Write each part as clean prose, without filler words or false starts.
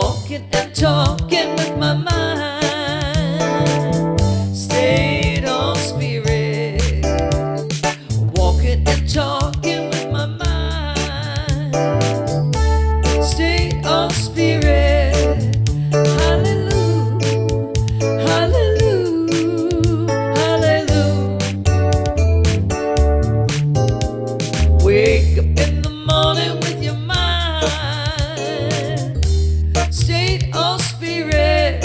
walking and talking with my mind. Stayed on spirit, walking and talking with my mind. Stayed on spirit. Hallelujah, hallelujah, hallelujah. Wake up in the morning with your mind. State of spirit.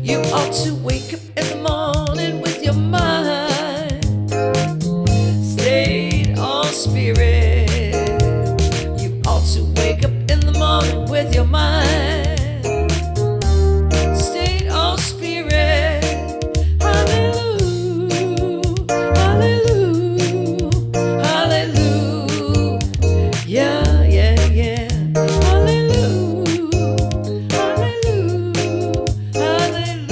You ought to wake up in the morning with your mind. State of spirit. You ought to wake up in the morning with your mind. State of spirit. Hallelujah, hallelujah, hallelujah. Yeah, yeah, yeah. Hallelujah, hallelujah, hallelujah.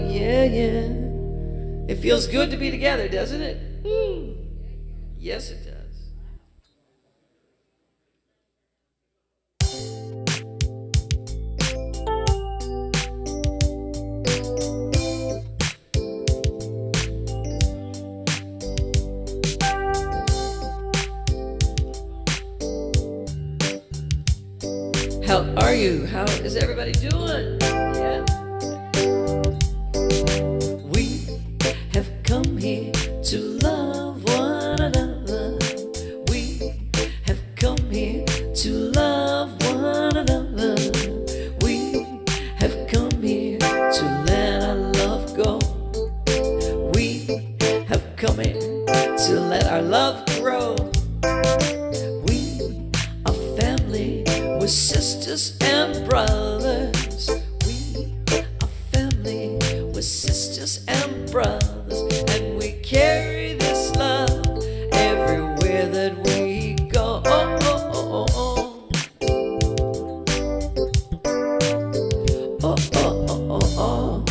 Yeah, yeah. It feels good to be together, doesn't it? Yes, it does. How are you? How is everybody doing? Yeah. We have come here to love one another. We have come here to love one another. We have come here to let our love go. We have come here to let our love grow. We are family, we're sisters and brothers. We are family, we're sisters and brothers. And we carry this love everywhere that we go. Oh, oh, oh, oh, oh. Oh, oh, oh, oh, oh.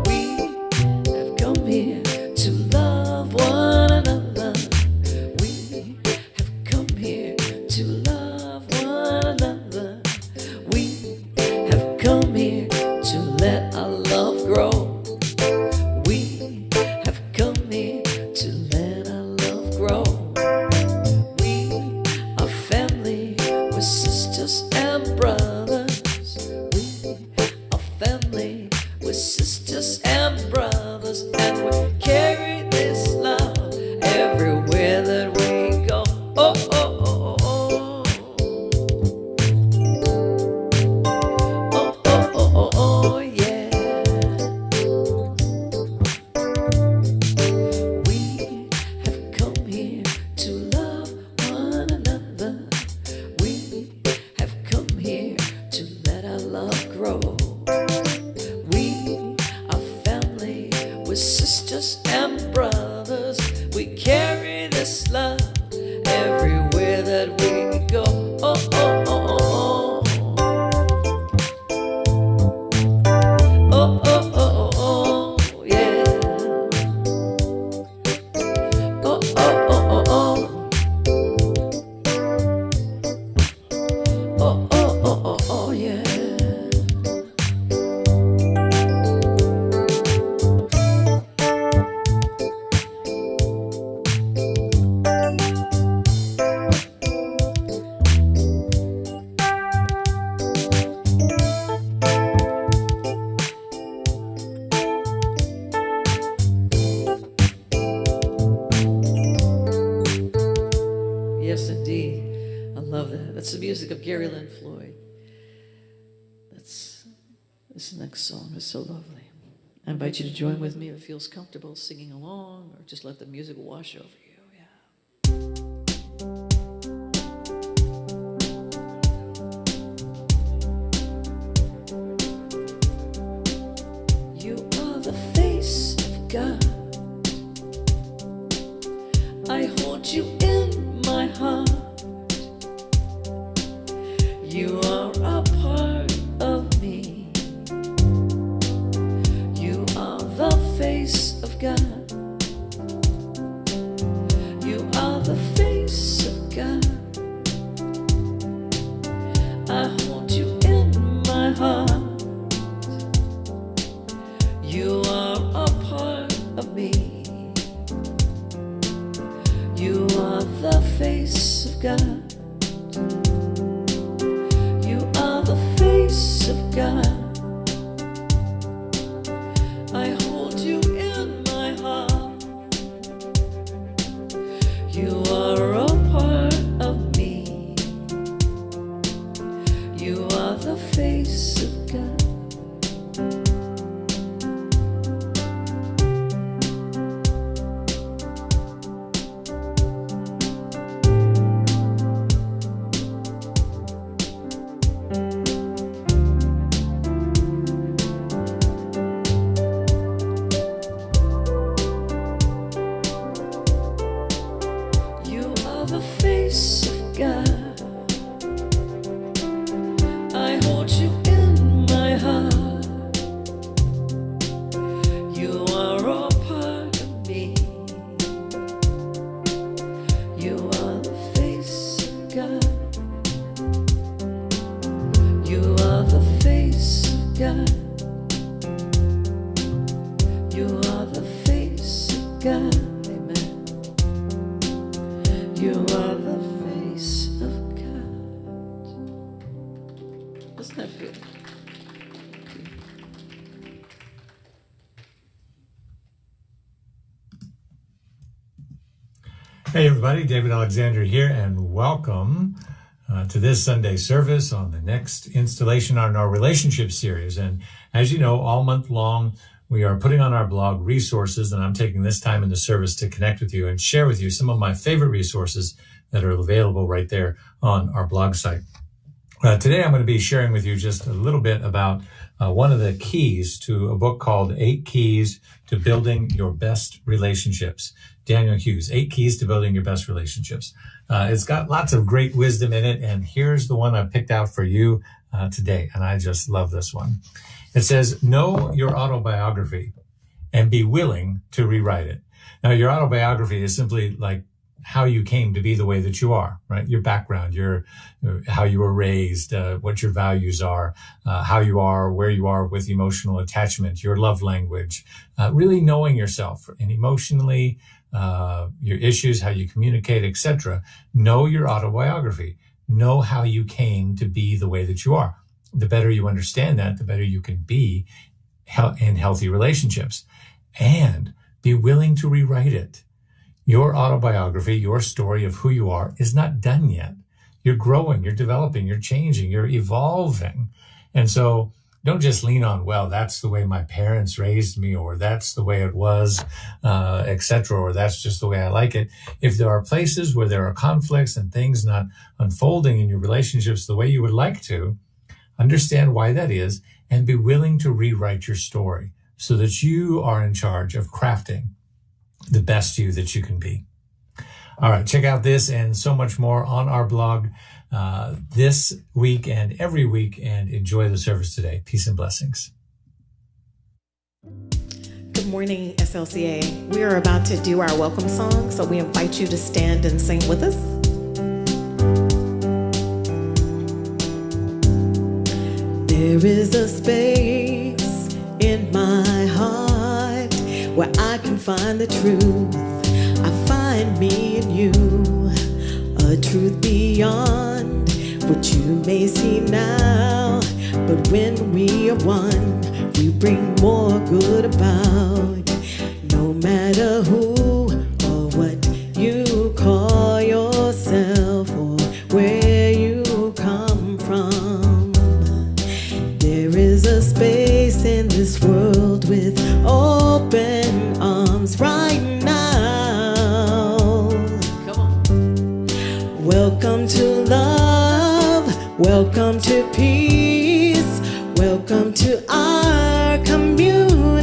We have come here to love one another. We have come here to love one another. We have come here to let our love grow. We have come here to let our love grow. We are family, we're sisters and brothers. We are family, we're sisters and brothers. And we carry this love everywhere that we go. Oh, oh, oh, oh, oh. Oh, oh, oh, oh, oh, yeah. We have come here to love one another. We have come here to let our love grow. We are family, we're sisters and brothers. We carry this love everywhere that we go. Oh, oh, oh, oh, oh. Oh, oh, oh, oh, oh, yeah. Oh, oh, oh, oh, oh. Oh, oh, oh, oh, oh, yeah. Yes, indeed. I love that. That's the music of Gary Lynn Floyd. This next song is so lovely. I invite you to join with me if it feels comfortable singing along, or just let the music wash over you. Yeah. You are the face of God. I hold you in my heart. You are a part of me. You are the face of God. face of God. You are the face of God. I hold you in my heart. You are a part of me. You are the face of God. The face of God. I hold you in my heart. You are a part of me. You are the face of God. You are the face of God. You are the face of God. You are the face of God. Doesn't that feel? Hey everybody, David Alexander here, and welcome to this Sunday service on the next installation on our relationship series. And as you know, all month long, we are putting on our blog resources, and I'm taking this time in the service to connect with you and share with you some of my favorite resources that are available right there on our blog site. Today, I'm going to be sharing with you just a little bit about one of the keys to a book called 8 Keys to Building Your Best Relationships. Daniel Hughes, 8 Keys to Building Your Best Relationships. It's got lots of great wisdom in it, and here's the one I picked out for you today, and I just love this one. It says, know your autobiography and be willing to rewrite it. Now, your autobiography is simply like how you came to be the way that you are, right? Your background, how you were raised, what your values are, how you are, where you are with emotional attachment, your love language, really knowing yourself and emotionally, your issues, how you communicate, etc. Know your autobiography. Know how you came to be the way that you are. The better you understand that, the better you can be in healthy relationships. And be willing to rewrite it. Your autobiography, your story of who you are, is not done yet. You're growing, you're developing, you're changing, you're evolving. And so don't just lean on, well, that's the way my parents raised me, or that's the way it was, etc., or that's just the way I like it. If there are places where there are conflicts and things not unfolding in your relationships the way you would like to, understand why that is and be willing to rewrite your story so that you are in charge of crafting the best you that you can be. All right, check out this and so much more on our blog this week and every week, and enjoy the service today. Peace and blessings. Good morning, SLCA. We are about to do our welcome song, so we invite you to stand and sing with us. There is a space in my heart where I can find the truth. I find me in you, a truth beyond what you may see now. But when we are one, we bring more good about. No matter who or what you call yourself or where you come from, there is a space in this world with open arms right now. Come on. Welcome to love, welcome to peace, welcome to our community.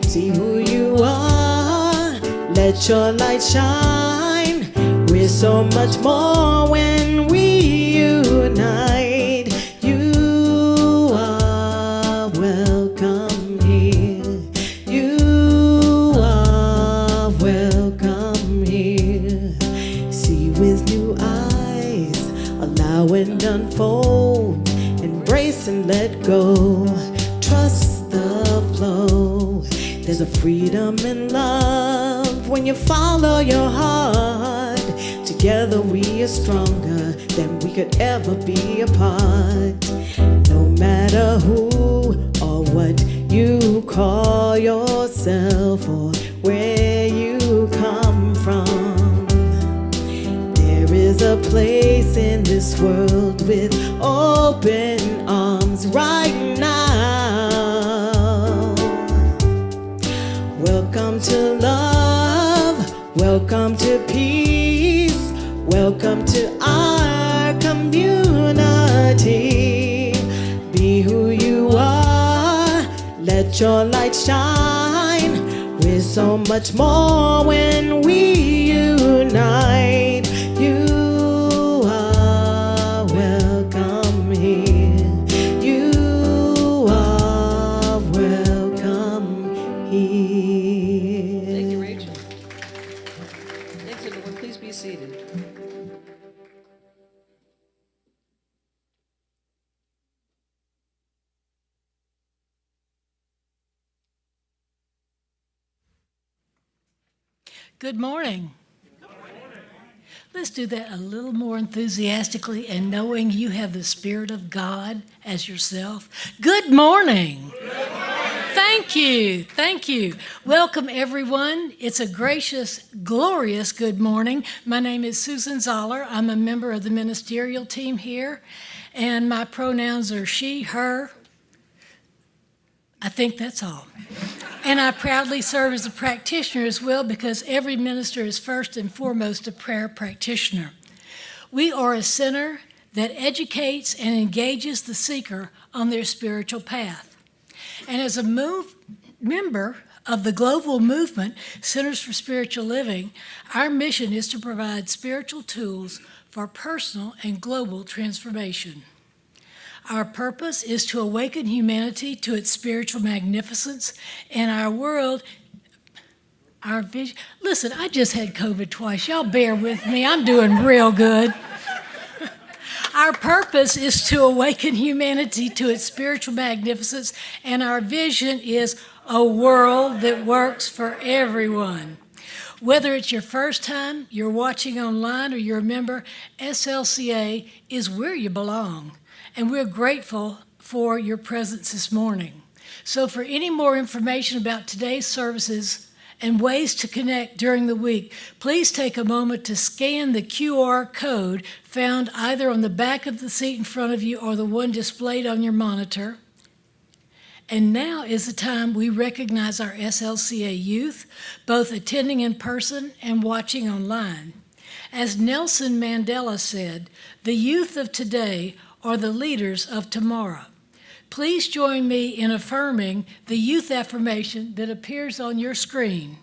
See who you are, let your light shine. We're so much more when we unite. You are welcome here. You are welcome here. See with new eyes, allow and unfold. Embrace and let go. Trust the flow. There's a freedom in love when you follow your heart. together we are stronger than we could ever be apart. No matter who or what you call yourself or where you come from, there is a place in this world with open arms right now. Welcome to love, welcome to peace, welcome to our community. Be who you are, let your light shine. We're so much more when we unite. You are welcome here. You are welcome here. Thank you, Rachel. Thanks, everyone. Please be seated. Good morning. Let's do that a little more enthusiastically and knowing you have the Spirit of God as yourself. Good morning. Good morning. Thank you. Thank you. Welcome, everyone. It's a gracious, glorious good morning. My name is Susan Zoller. I'm a member of the ministerial team here, and my pronouns are she, her. I think that's all. And I proudly serve as a practitioner as well, because every minister is first and foremost a prayer practitioner. We are a center that educates and engages the seeker on their spiritual path. And as a member of the global movement, Centers for Spiritual Living, our mission is to provide spiritual tools for personal and global transformation. Our purpose is to awaken humanity to its spiritual magnificence and our world, our vision. Listen, I just had COVID twice. Y'all bear with me. I'm doing real good. Our purpose is to awaken humanity to its spiritual magnificence, and our vision is a world that works for everyone. Whether it's your first time, you're watching online, or you're a member, SLCA is where you belong. And we're grateful for your presence this morning. So for any more information about today's services and ways to connect during the week, please take a moment to scan the QR code found either on the back of the seat in front of you or the one displayed on your monitor. And now is the time we recognize our SLCA youth, both attending in person and watching online. As Nelson Mandela said, the youth of today are the leaders of tomorrow. Please join me in affirming the youth affirmation that appears on your screen.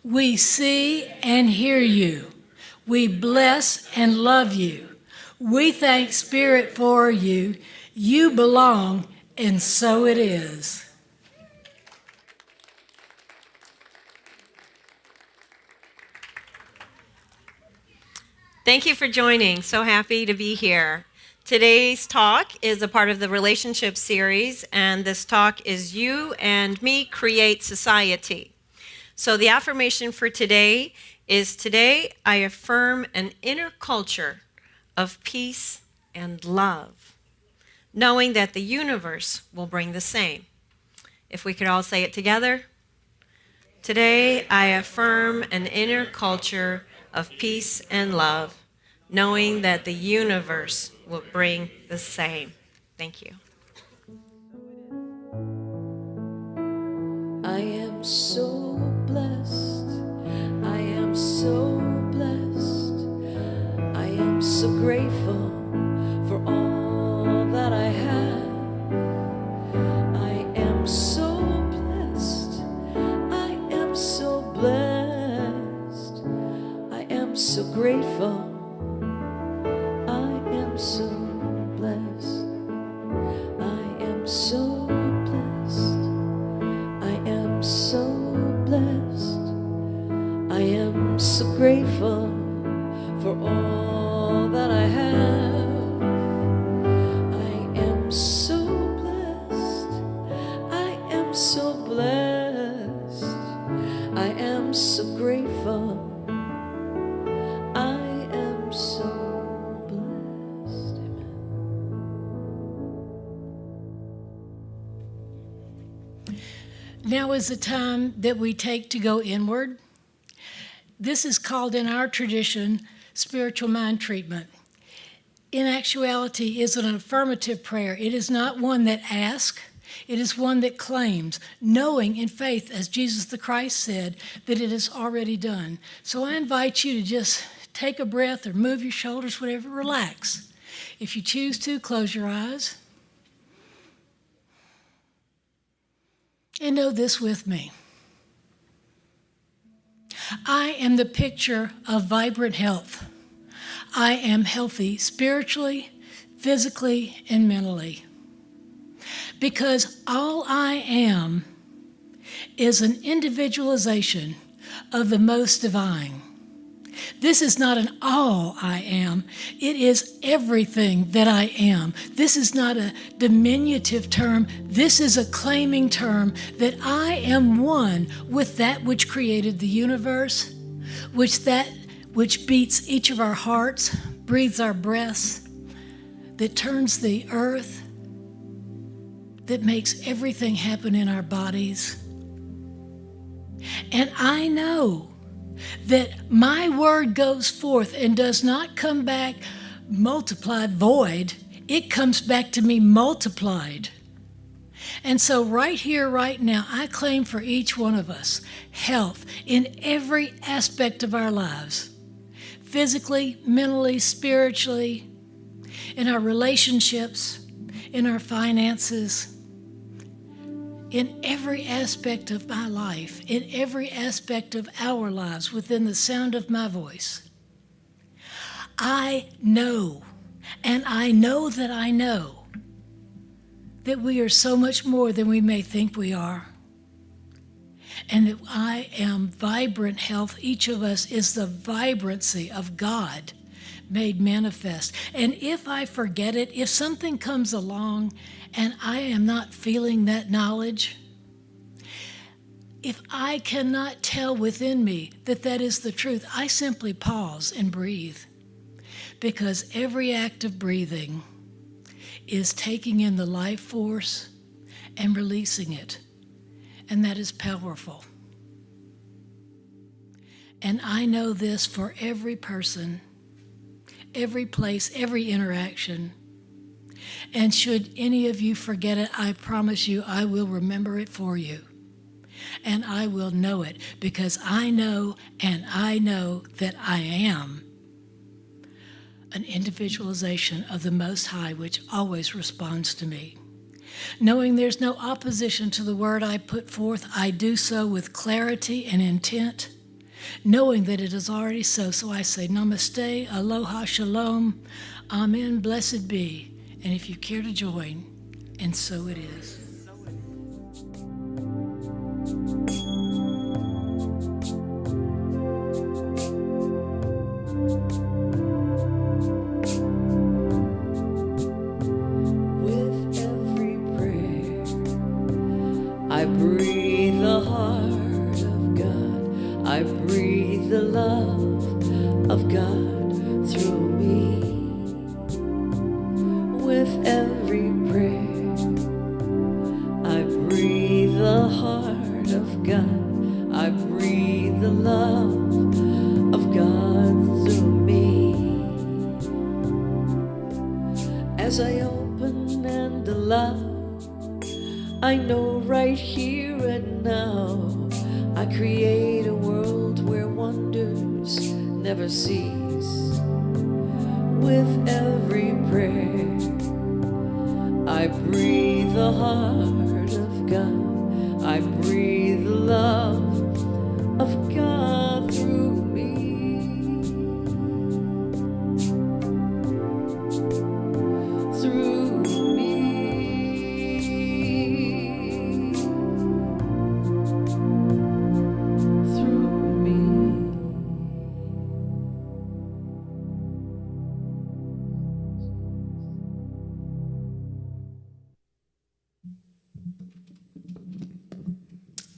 We see and hear you. We bless and love you. We thank Spirit for you. You belong, and so it is. Thank you for joining. So happy to be here. Today's talk is a part of the relationship series, and this talk is You and Me Create Society. So the affirmation for today is, today I affirm an inner culture of peace and love, knowing that the universe will bring the same. If we could all say it together. Today I affirm an inner culture of peace and love, knowing that the universe will bring the same. Thank you. I am so blessed. I am so blessed. I am so grateful for all that I have. I am so blessed. I am so blessed. I am so grateful. So blessed, I am so blessed, I am so blessed, I am so grateful for all that I have. I am so blessed, I am so blessed, I am so grateful, I am Now is the time that we take to go inward. This is called in our tradition spiritual mind treatment. In actuality, is an affirmative prayer. It is not one that asks. It is one that claims, knowing in faith, as Jesus the Christ said, that it is already done. So I invite you to just take a breath or move your shoulders, whatever, relax. If you choose to, close your eyes. And know this with me. I am the picture of vibrant health. I am healthy spiritually, physically, and mentally. Because all I am is an individualization of the most divine. This is not an all I am. It is everything that I am. This is not a diminutive term. This is a claiming term that I am one with that which created the universe, which beats each of our hearts, breathes our breaths, that turns the earth, that makes everything happen in our bodies. And I know that my word goes forth and does not come back multiplied void. It comes back to me multiplied. And so right here, right now, I claim for each one of us health in every aspect of our lives. Physically, mentally, spiritually, in our relationships, in our finances, in every aspect of my life, in every aspect of our lives, within the sound of my voice. I know, and I know that we are so much more than we may think we are. And that I am vibrant health. Each of us is the vibrancy of God made manifest. And if I forget it, if something comes along and I am not feeling that knowledge, if I cannot tell within me that that is the truth, I simply pause and breathe. Because every act of breathing is taking in the life force and releasing it. And that is powerful. And I know this for every person, every place, every interaction. And should any of you forget it, I promise you I will remember it for you. And I will know it because I know and I know that I am an individualization of the Most High, which always responds to me. Knowing there's no opposition to the word I put forth, I do so with clarity and intent, knowing that it is already so. So I say, Namaste, Aloha, Shalom, Amen, blessed be. And if you care to join, and so it is. I breathe the heart of God. I breathe the love of God through me. With every prayer, I breathe the heart of God. I breathe the love of God through me. As I open and allow, I know right here and now I create a world where wonders never cease. With every prayer, I breathe the heart of God. I breathe the love of God through me. Through me.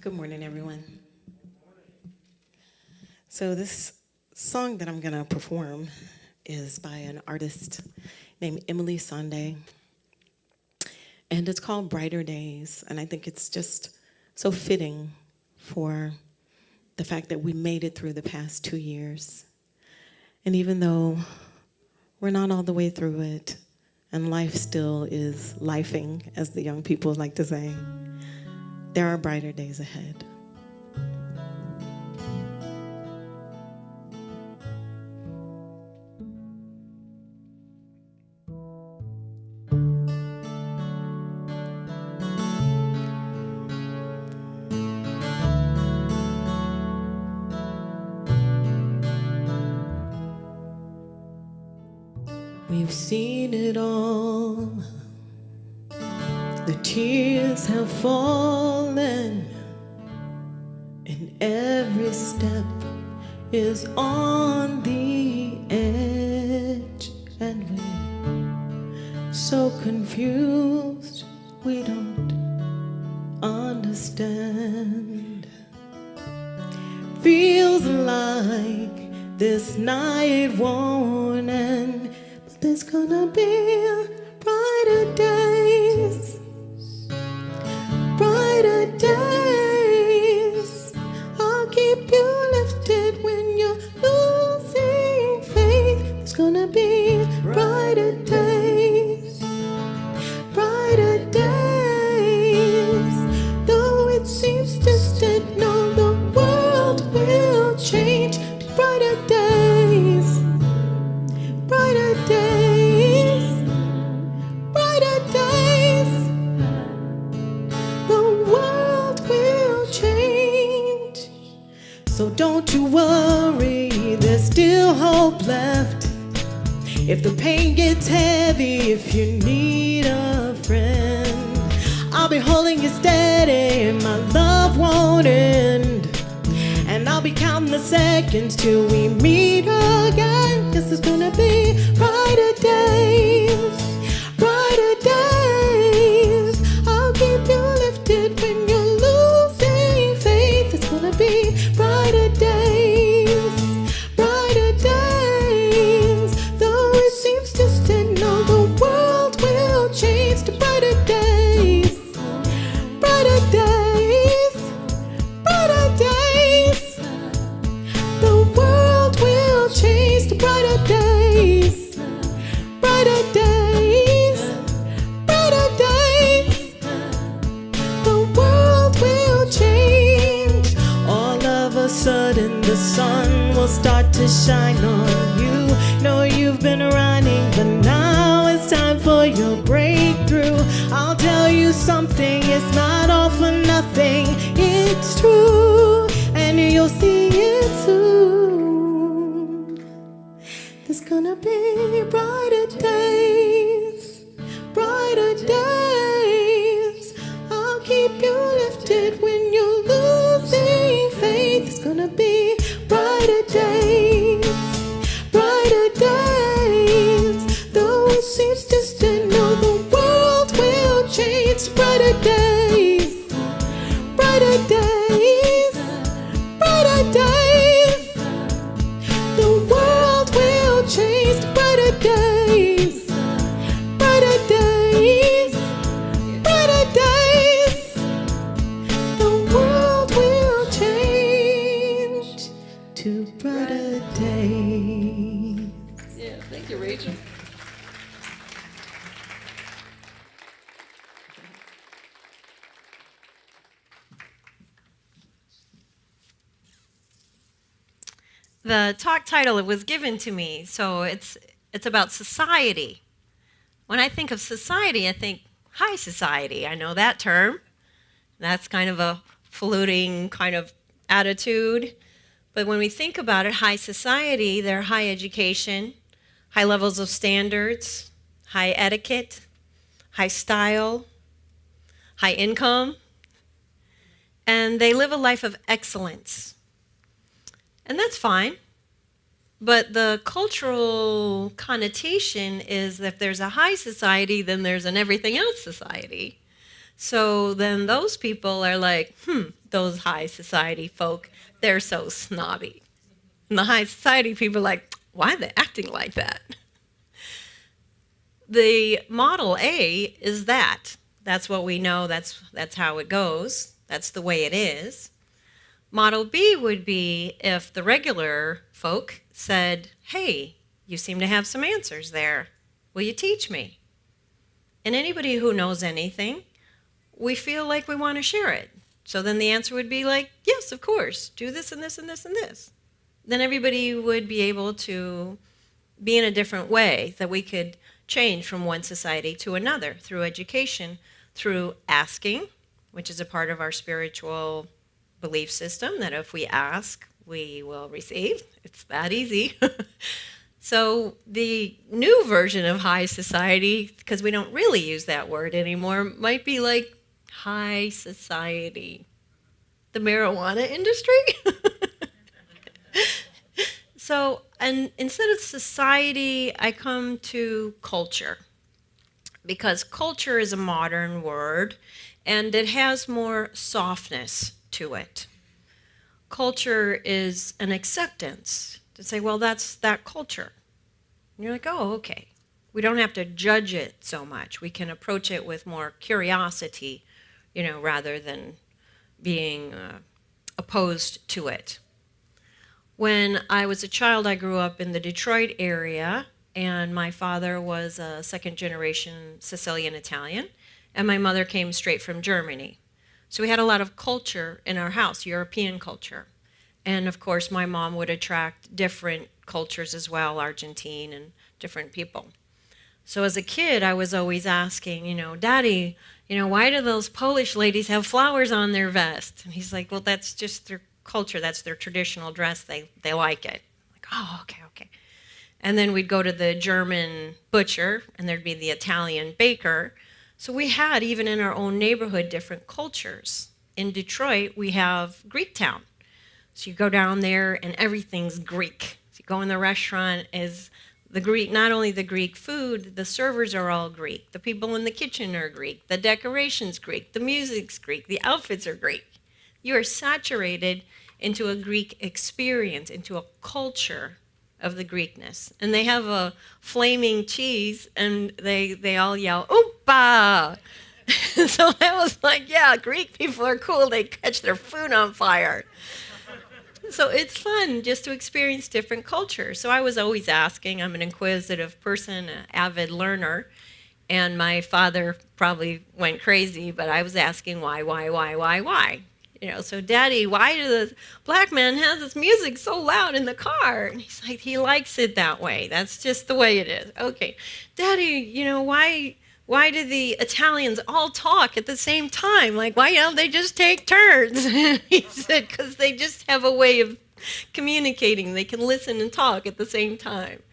Good morning, everyone. So this song that I'm going to perform is by an artist named Emily Sande, and it's called Brighter Days, and I think it's just so fitting for the fact that we made it through the past 2 years. And even though we're not all the way through it, and life still is lifing, as the young people like to say, there are brighter days ahead. We've seen it all. The tears have fallen, and every step is on the edge, and we're so confused we don't understand. Feels like this night won't end, but there's gonna be brighter days. Brighter days. I'll keep you lifted when you're losing faith. There's gonna be brighter days. Brighter days. Though it seems distant, no, the world will change to brighter days. Brighter days. Brighter days. The world will change. So don't you worry, there's still hope left. If the pain gets heavy, if you need a friend, I'll be holding you steady, my love won't end. And I'll be counting the seconds till we meet again. 'Cause there's gonna be brighter days. Brighter days. I'll keep you lifted when you're losing faith. It's gonna be brighter days. Brighter days. Though it seems distant, no, the world will change to brighter days. Brighter days. Brighter days. The world will change to brighter days. Brighter days. Brighter days. The world will change. All of a sudden the sun will start to shine on you. Know you've been running, but now it's time for your breakthrough. I'll tell you something, it's not all for nothing. It's true, and you'll see it soon. There's gonna be brighter days. Brighter days. I'll keep you lifted when you're losing faith. It's gonna be brighter days. Brighter days. Though it seems distant, no, the world will change. Brighter days. Brighter days. Brighter days. The world will change to brighter days. Brighter days. Brighter days. The world will change to brighter days. Yeah, thank you, Rachel. The talk title was given to me, so it's about society. When I think of society, I think high society. I know that term. That's kind of a floating kind of attitude. But when we think about it, high society, they're high education, high levels of standards, high etiquette, high style, high income, and they live a life of excellence. And that's fine. But the cultural connotation is that if there's a high society, then there's an everything else society. So then those people are like, those high society folk, they're so snobby. And the high society people are like, why are they acting like that? The model A is that. That's what we know. That's how it goes. That's the way it is. Model B would be if the regular folk said, hey, you seem to have some answers there. Will you teach me? And anybody who knows anything, we feel like we want to share it. So then the answer would be like, yes, of course, do this and this and this and this. Then everybody would be able to be in a different way, that we could change from one society to another through education, through asking, which is a part of our spiritual belief system, that if we ask, we will receive. It's that easy. So the new version of high society, because we don't really use that word anymore, might be like high society. The marijuana industry? So, and instead of society, I come to culture, because culture is a modern word and it has more softness to it. Culture is an acceptance to say, well, that's that culture. And you're like, oh, okay. We don't have to judge it so much. We can approach it with more curiosity, rather than being opposed to it. When I was a child, I grew up in the Detroit area, and my father was a second-generation Sicilian Italian, and my mother came straight from Germany. So we had a lot of culture in our house, European culture. And of course, my mom would attract different cultures as well, Argentine and different people. So as a kid, I was always asking, Daddy, why do those Polish ladies have flowers on their vest? And he's like, well, that's just their culture. That's their traditional dress. They like it. I'm like, oh, okay. And then we'd go to the German butcher, and there'd be the Italian baker. So we had, even in our own neighborhood, different cultures. In Detroit, we have Greek Town. So you go down there, and everything's Greek. So you go in the restaurant, is the Greek, not only the Greek food, the servers are all Greek. The people in the kitchen are Greek. The decoration's Greek. The music's Greek. The outfits are Greek. You are saturated into a Greek experience, into a culture of the Greekness. And they have a flaming cheese, and they all yell, "Opa!" So that was like, yeah, Greek people are cool. They catch their food on fire. So it's fun just to experience different cultures. So I was always asking. I'm an inquisitive person, an avid learner. And my father probably went crazy, but I was asking why? So Daddy, why do the black men have this music so loud in the car? And he's like, he likes it that way. That's just the way it is. Okay. Daddy, why do the Italians all talk at the same time? Like, why don't they just take turns? He said, because they just have a way of communicating. They can listen and talk at the same time.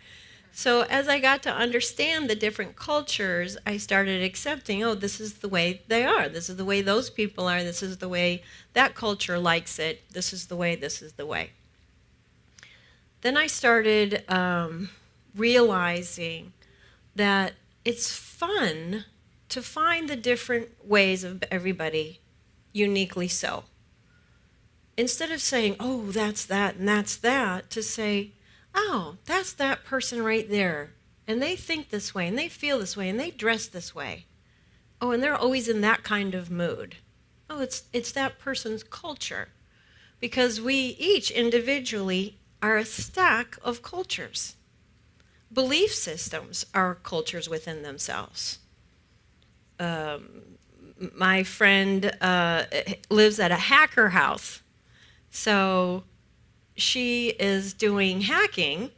So as I got to understand the different cultures, I started accepting, this is the way they are. This is the way those people are. This is the way that culture likes it. This is the way, this is the way. Then I started realizing that it's fun to find the different ways of everybody, uniquely so. Instead of saying, that's that and that's that, to say, that's that person right there. And they think this way, and they feel this way, and they dress this way. And they're always in that kind of mood. It's that person's culture. Because we each individually are a stack of cultures. Belief systems are cultures within themselves. My friend lives at a hacker house. So she is doing hacking,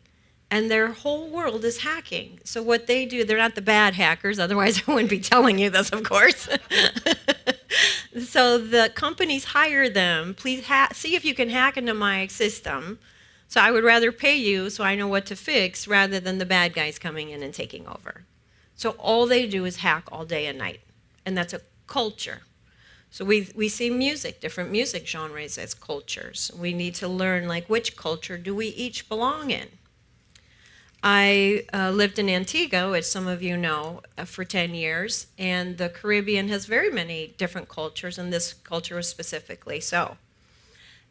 and their whole world is hacking. So what they do, they're not the bad hackers, otherwise I wouldn't be telling you this, of course. So the companies hire them, please see if you can hack into my system. So I would rather pay you so I know what to fix rather than the bad guys coming in and taking over. So all they do is hack all day and night, and that's a culture. So we see music, different music genres as cultures. We need to learn, which culture do we each belong in? I lived in Antigua, as some of you know, for 10 years, and the Caribbean has very many different cultures, and this culture was specifically so.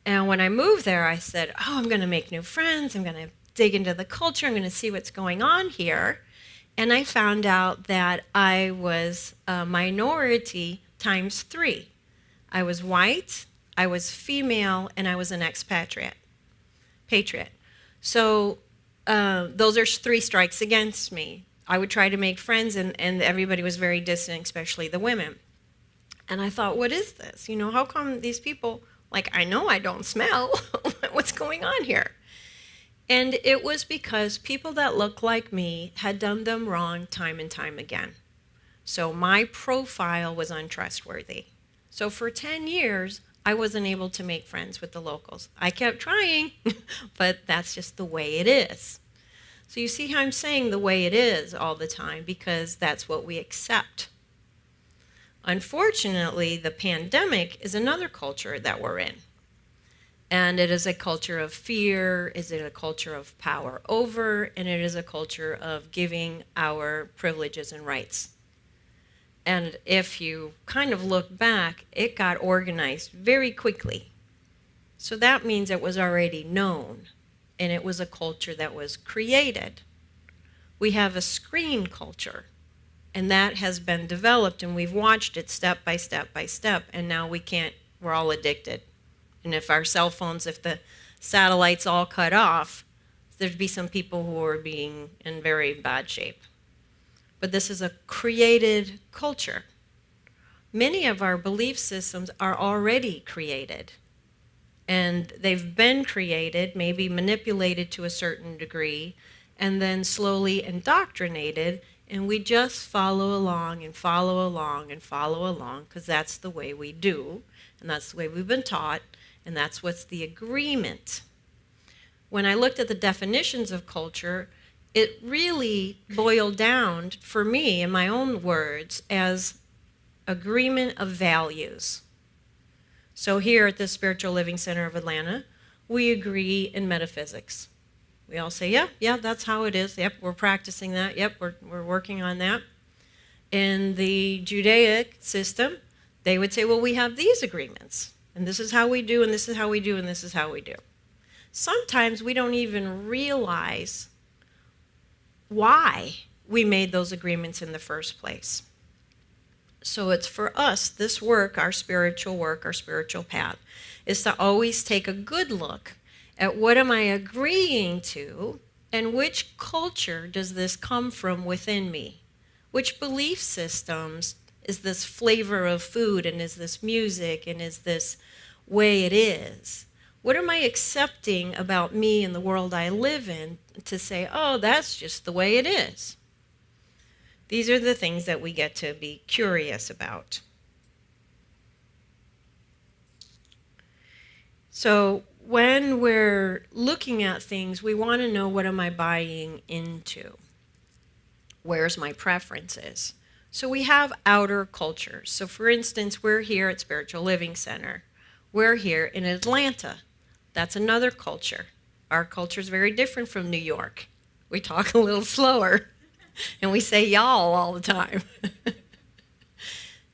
And when I moved there, I said, I'm going to make new friends. I'm going to dig into the culture. I'm going to see what's going on here. And I found out that I was a minority times 3. I was white, I was female, and I was an expatriate. Patriot. So those are 3 strikes against me. I would try to make friends, and everybody was very distant, especially the women. And I thought, what is this? You know, how come these people, like, I know I don't smell. What's going on here? And it was because people that looked like me had done them wrong time and time again. So my profile was untrustworthy. So for 10 years, I wasn't able to make friends with the locals. I kept trying, but that's just the way it is. So you see how I'm saying the way it is all the time, because that's what we accept. Unfortunately, the pandemic is another culture that we're in. And it is a culture of fear, is it a culture of power over, and it is a culture of giving our privileges and rights. And if you kind of look back, it got organized very quickly. So that means it was already known, and it was a culture that was created. We have a screen culture, and that has been developed, and we've watched it step by step by step, and now we're all addicted. And if our cell phones, if the satellites all cut off, there'd be some people who are being in very bad shape. But this is a created culture. Many of our belief systems are already created. And they've been created, maybe manipulated to a certain degree, and then slowly indoctrinated, and we just follow along and follow along and follow along, because that's the way we do, and that's the way we've been taught, and that's what's the agreement. When I looked at the definitions of culture, it really boiled down, for me, in my own words, as agreement of values. So here at the Spiritual Living Center of Atlanta, we agree in metaphysics. We all say, yeah, that's how it is. Yep, we're practicing that. Yep, we're working on that. In the Judaic system, they would say, well, we have these agreements, and this is how we do, and this is how we do, and this is how we do. Sometimes we don't even realize why we made those agreements in the first place. So it's for us, this work, our spiritual path, is to always take a good look at what am I agreeing to, and which culture does this come from within me? Which belief systems is this flavor of food, and is this music, and is this way it is? What am I accepting about me and the world I live in to say, oh, that's just the way it is? These are the things that we get to be curious about. So when we're looking at things, we want to know, what am I buying into? Where's my preferences? So we have outer cultures. So for instance, we're here at Spiritual Living Center. We're here in Atlanta. That's another culture. Our culture is very different from New York. We talk a little slower, and we say y'all all the time.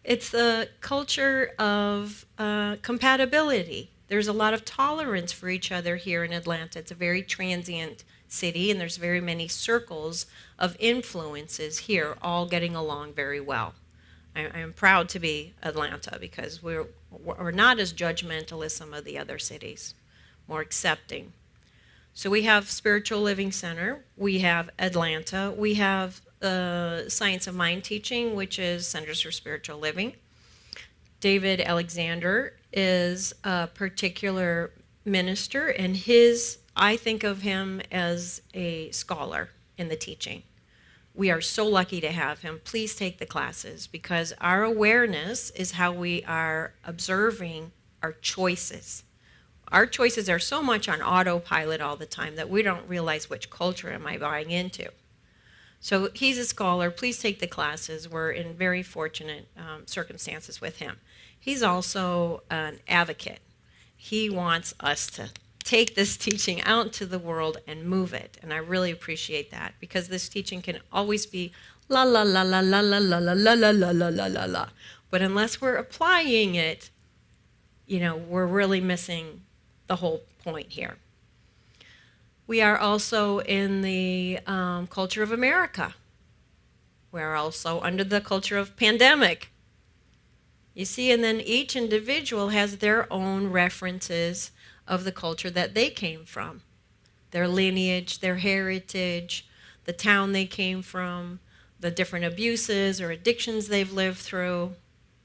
It's a culture of compatibility. There's a lot of tolerance for each other here in Atlanta. It's a very transient city, and there's very many circles of influences here, all getting along very well. I'm proud to be Atlanta, because we're not as judgmental as some of the other cities, more accepting. So we have Spiritual Living Center, we have Atlanta, we have Science of Mind Teaching, which is Centers for Spiritual Living. David Alexander is a particular minister, and I think of him as a scholar in the teaching. We are so lucky to have him. Please take the classes, because our awareness is how we are observing our choices. Our choices are so much on autopilot all the time that we don't realize which culture am I buying into. So he's a scholar. Please take the classes. We're in very fortunate circumstances with him. He's also an advocate. He wants us to take this teaching out into the world and move it. And I really appreciate that, because this teaching can always be la la la la la la la la la la la la la la la. But unless we're applying it, we're really missing the whole point here. We are also in the culture of America. We're also under the culture of pandemic. You see, and then each individual has their own references of the culture that they came from, their lineage, their heritage, the town they came from, the different abuses or addictions they've lived through.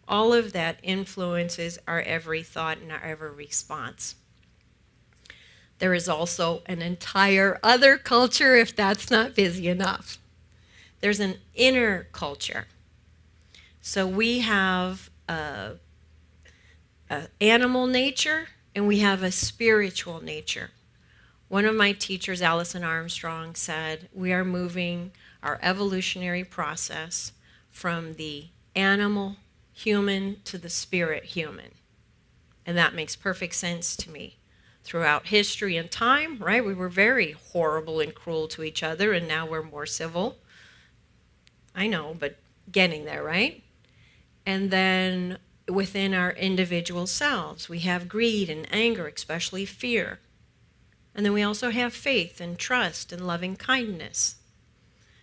All of that influences our every thought and our every response. There is also an entire other culture if that's not busy enough. There's an inner culture. So we have a animal nature and we have a spiritual nature. One of my teachers, Allison Armstrong, said we are moving our evolutionary process from the animal human to the spirit human. And that makes perfect sense to me. Throughout history and time, right, we were very horrible and cruel to each other, and now we're more civil. I know, but getting there, right? And then within our individual selves, we have greed and anger, especially fear. And then we also have faith and trust and loving kindness.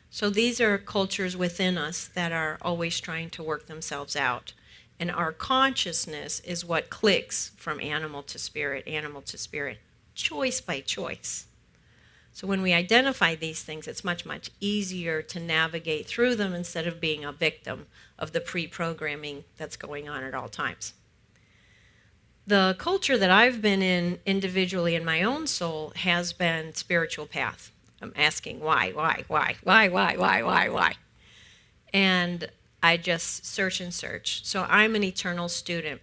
So these are cultures within us that are always trying to work themselves out. And our consciousness is what clicks from animal to spirit, choice by choice. So when we identify these things, it's much, much easier to navigate through them instead of being a victim of the pre-programming that's going on at all times. The culture that I've been in individually in my own soul has been spiritual path. I'm asking why? And I just search and search. So I'm an eternal student,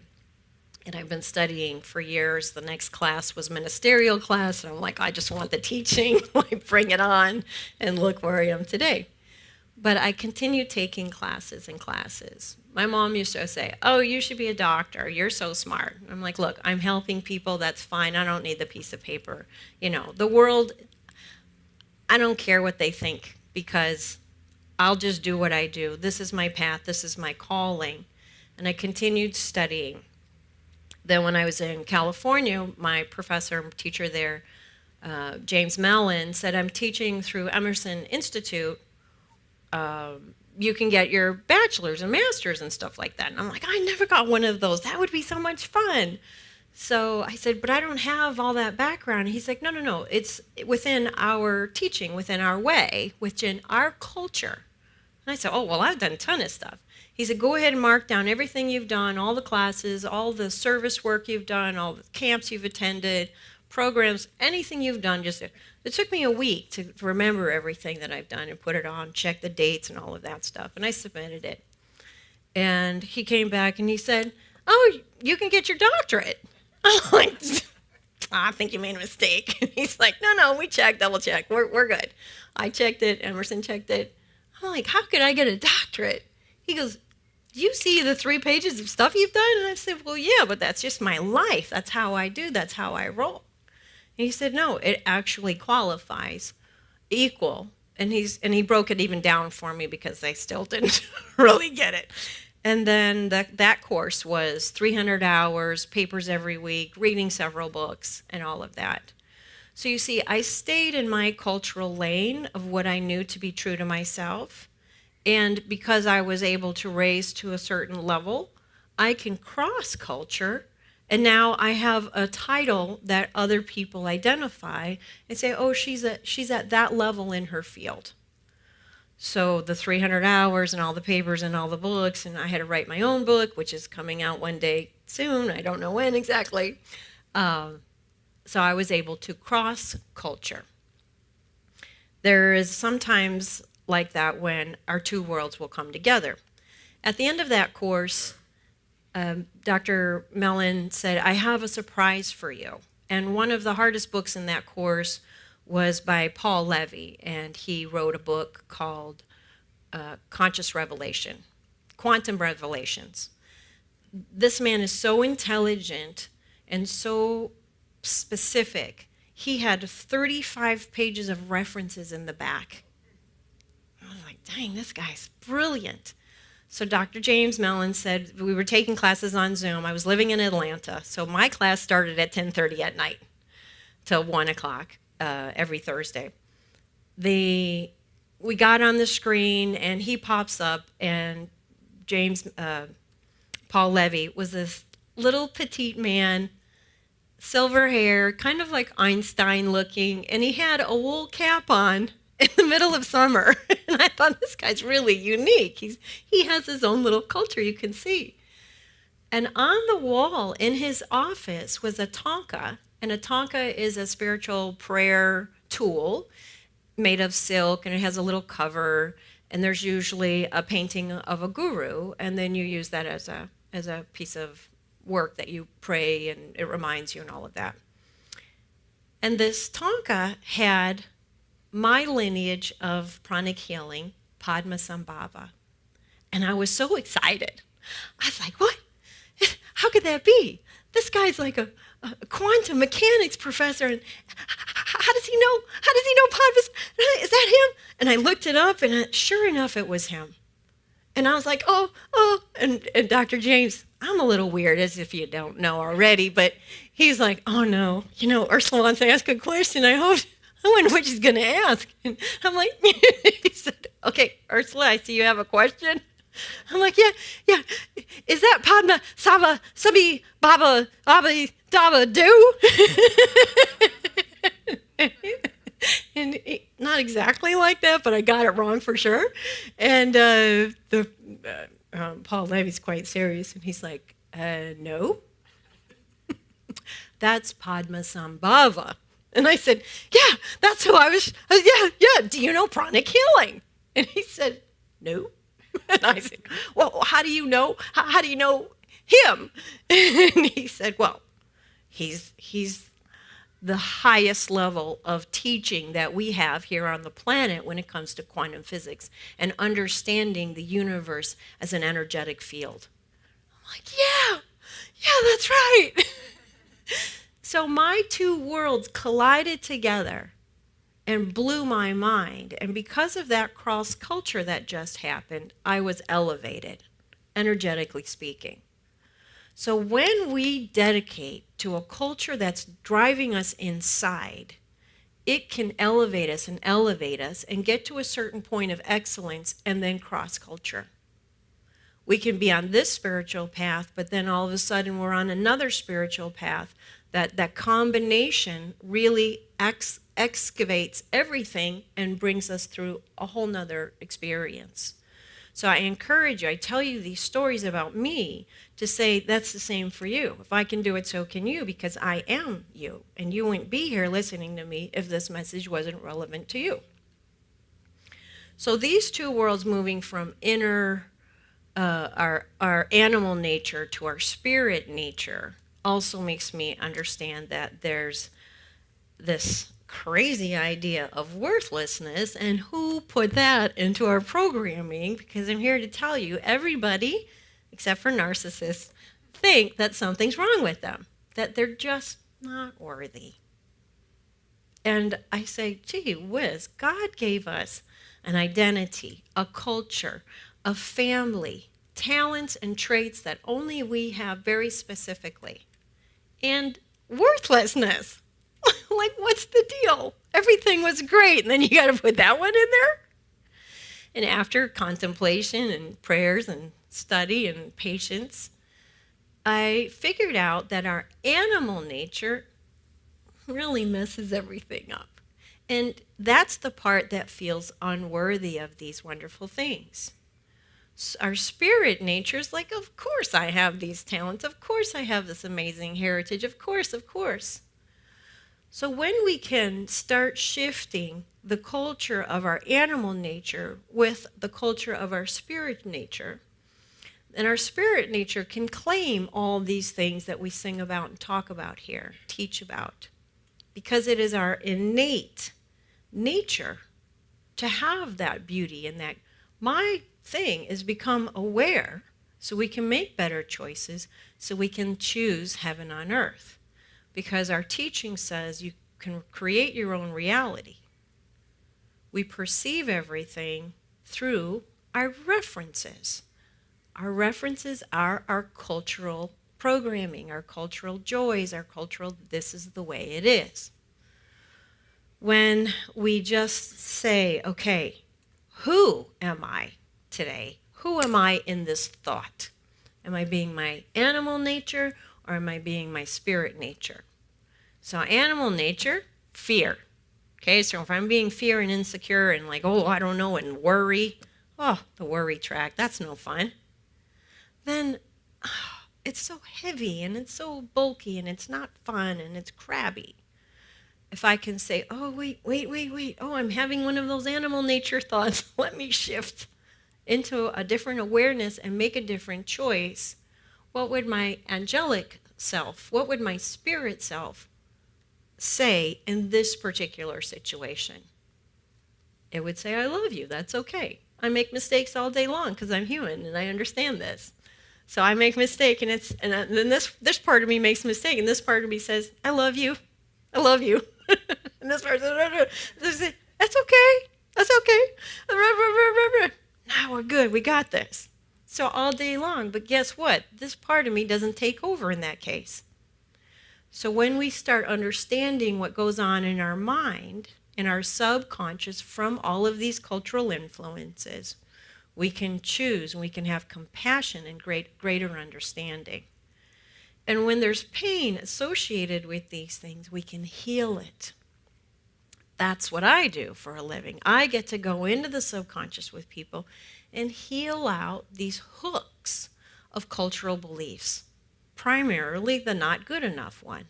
and I've been studying for years. The next class was ministerial class, and I'm like, I just want the teaching. Like, bring it on, and look where I am today. But I continue taking classes and classes. My mom used to say, oh, you should be a doctor. You're so smart. I'm like, look, I'm helping people. That's fine. I don't need the piece of paper. You know, the world, I don't care what they think because I'll just do what I do. This is my path. This is my calling. And I continued studying. Then when I was in California, my professor, teacher there, James Mellon, said, I'm teaching through Emerson Institute. You can get your bachelor's and master's and stuff like that. And I'm like, I never got one of those. That would be so much fun. So I said, but I don't have all that background. He's like, no. It's within our teaching, within our way, within our culture. And I said, oh, well, I've done a ton of stuff. He said, go ahead and mark down everything you've done, all the classes, all the service work you've done, all the camps you've attended, programs, anything you've done. It took me a week to remember everything that I've done and put it on, check the dates and all of that stuff. And I submitted it. And he came back and he said, oh, you can get your doctorate. I'm like, I think you made a mistake. He's like, no, we checked, double checked. We're good. I checked it. Emerson checked it. I'm like, how could I get a doctorate? He goes, do you see the 3 pages of stuff you've done? And I said, well, yeah, but that's just my life. That's how I do. That's how I roll. And he said, no, it actually qualifies equal. And he broke it even down for me because I still didn't really get it. And then that course was 300 hours, papers every week, reading several books, and all of that. So you see, I stayed in my cultural lane of what I knew to be true to myself. And because I was able to raise to a certain level, I can cross culture. And now I have a title that other people identify and say, oh, she's at that level in her field. So the 300 hours and all the papers and all the books, and I had to write my own book, which is coming out one day soon. I don't know when exactly. So I was able to cross culture. There is sometimes like that when our two worlds will come together. At the end of that course, Dr. Mellon said, I have a surprise for you. And one of the hardest books in that course was by Paul Levy, and he wrote a book called Conscious Revelation, Quantum Revelations. This man is so intelligent and so specific. He had 35 pages of references in the back. I was like, dang, this guy's brilliant. So Dr. James Mellon said, we were taking classes on Zoom. I was living in Atlanta, so my class started at 10:30 at night till 1 o'clock every Thursday. We got on the screen, and he pops up, and Paul Levy, was this little petite man, silver hair, kind of like Einstein looking, and he had a wool cap on in the middle of summer. And I thought, this guy's really unique. He has his own little culture, you can see. And on the wall in his office was a tonka, and a tonka is a spiritual prayer tool made of silk, and it has a little cover, and there's usually a painting of a guru, and then you use that as a piece of work that you pray, and it reminds you and all of that. And this tonka had my lineage of pranic healing, Padmasambhava. And I was so excited. I was like, what? How could that be? This guy's like a quantum mechanics professor, and how does he know? How does he know Padmas? Is that him? And I looked it up, and sure enough, it was him. And I was like, oh, and Dr. James, I'm a little weird, as if you don't know already, but he's like, oh no, Ursula wants to ask a question. I wonder what she's going to ask. And I'm like, he said, okay, Ursula, I see you have a question. I'm like, yeah. Is that Padma Saba Sabi Baba Abba Daba Do? And not exactly like that, but I got it wrong for sure. And Paul Levy's quite serious, and he's like, no. That's Padmasambhava. And I said, yeah, that's who I was. Yeah. Do you know pranic healing? And he said, no. And I said, well, how do you know? How do you know him? And he said, well, he's the highest level of teaching that we have here on the planet when it comes to quantum physics and understanding the universe as an energetic field. I'm like, yeah, that's right. So my two worlds collided together and blew my mind. And because of that cross culture that just happened, I was elevated, energetically speaking. So when we dedicate to a culture that's driving us inside, it can elevate us and get to a certain point of excellence and then cross culture. We can be on this spiritual path, but then all of a sudden we're on another spiritual path. That combination really excavates everything and brings us through a whole nother experience. So I encourage you, I tell you these stories about me to say that's the same for you. If I can do it, so can you, because I am you. And you wouldn't be here listening to me if this message wasn't relevant to you. So these two worlds moving from inner, our animal nature to our spirit nature also makes me understand that there's this crazy idea of worthlessness, and who put that into our programming, because I'm here to tell you, everybody, except for narcissists, think that something's wrong with them, that they're just not worthy. And I say, gee whiz, God gave us an identity, a culture, a family, talents and traits that only we have very specifically. And worthlessness. Like, what's the deal? Everything was great, and then you got to put that one in there? And after contemplation and prayers and study and patience, I figured out that our animal nature really messes everything up. And that's the part that feels unworthy of these wonderful things. Our spirit nature is like, of course I have these talents. Of course I have this amazing heritage. Of course. So when we can start shifting the culture of our animal nature with the culture of our spirit nature, then our spirit nature can claim all these things that we sing about and talk about here, teach about, because it is our innate nature to have that beauty and that. My thing is become aware so we can make better choices, so we can choose heaven on earth. Because our teaching says you can create your own reality. We perceive everything through our references. Our references are our cultural programming, our cultural joys, our cultural, this is the way it is. When we just say, okay, who am I today? Who am I in this thought? Am I being my animal nature or am I being my spirit nature? So animal nature, fear. Okay, so if I'm being fear and insecure and like, oh, I don't know, and worry, oh, the worry track, that's no fun. Then it's so heavy and it's so bulky and it's not fun and it's crabby. If I can say, oh, wait, oh, I'm having one of those animal nature thoughts, let me shift into a different awareness and make a different choice, what would my angelic self, what would my spirit self say in this particular situation? It would say, I love you, that's okay. I make mistakes all day long because I'm human and I understand this. So I make a mistake and then this part of me makes a mistake and this part of me says, I love you. And this part says, that's okay. Now we're good, we got this. So all day long, but guess what? This part of me doesn't take over in that case. So when we start understanding what goes on in our mind, in our subconscious from all of these cultural influences, we can choose and we can have compassion and greater understanding. And when there's pain associated with these things, we can heal it. That's what I do for a living. I get to go into the subconscious with people and heal out these hooks of cultural beliefs, primarily the not good enough one.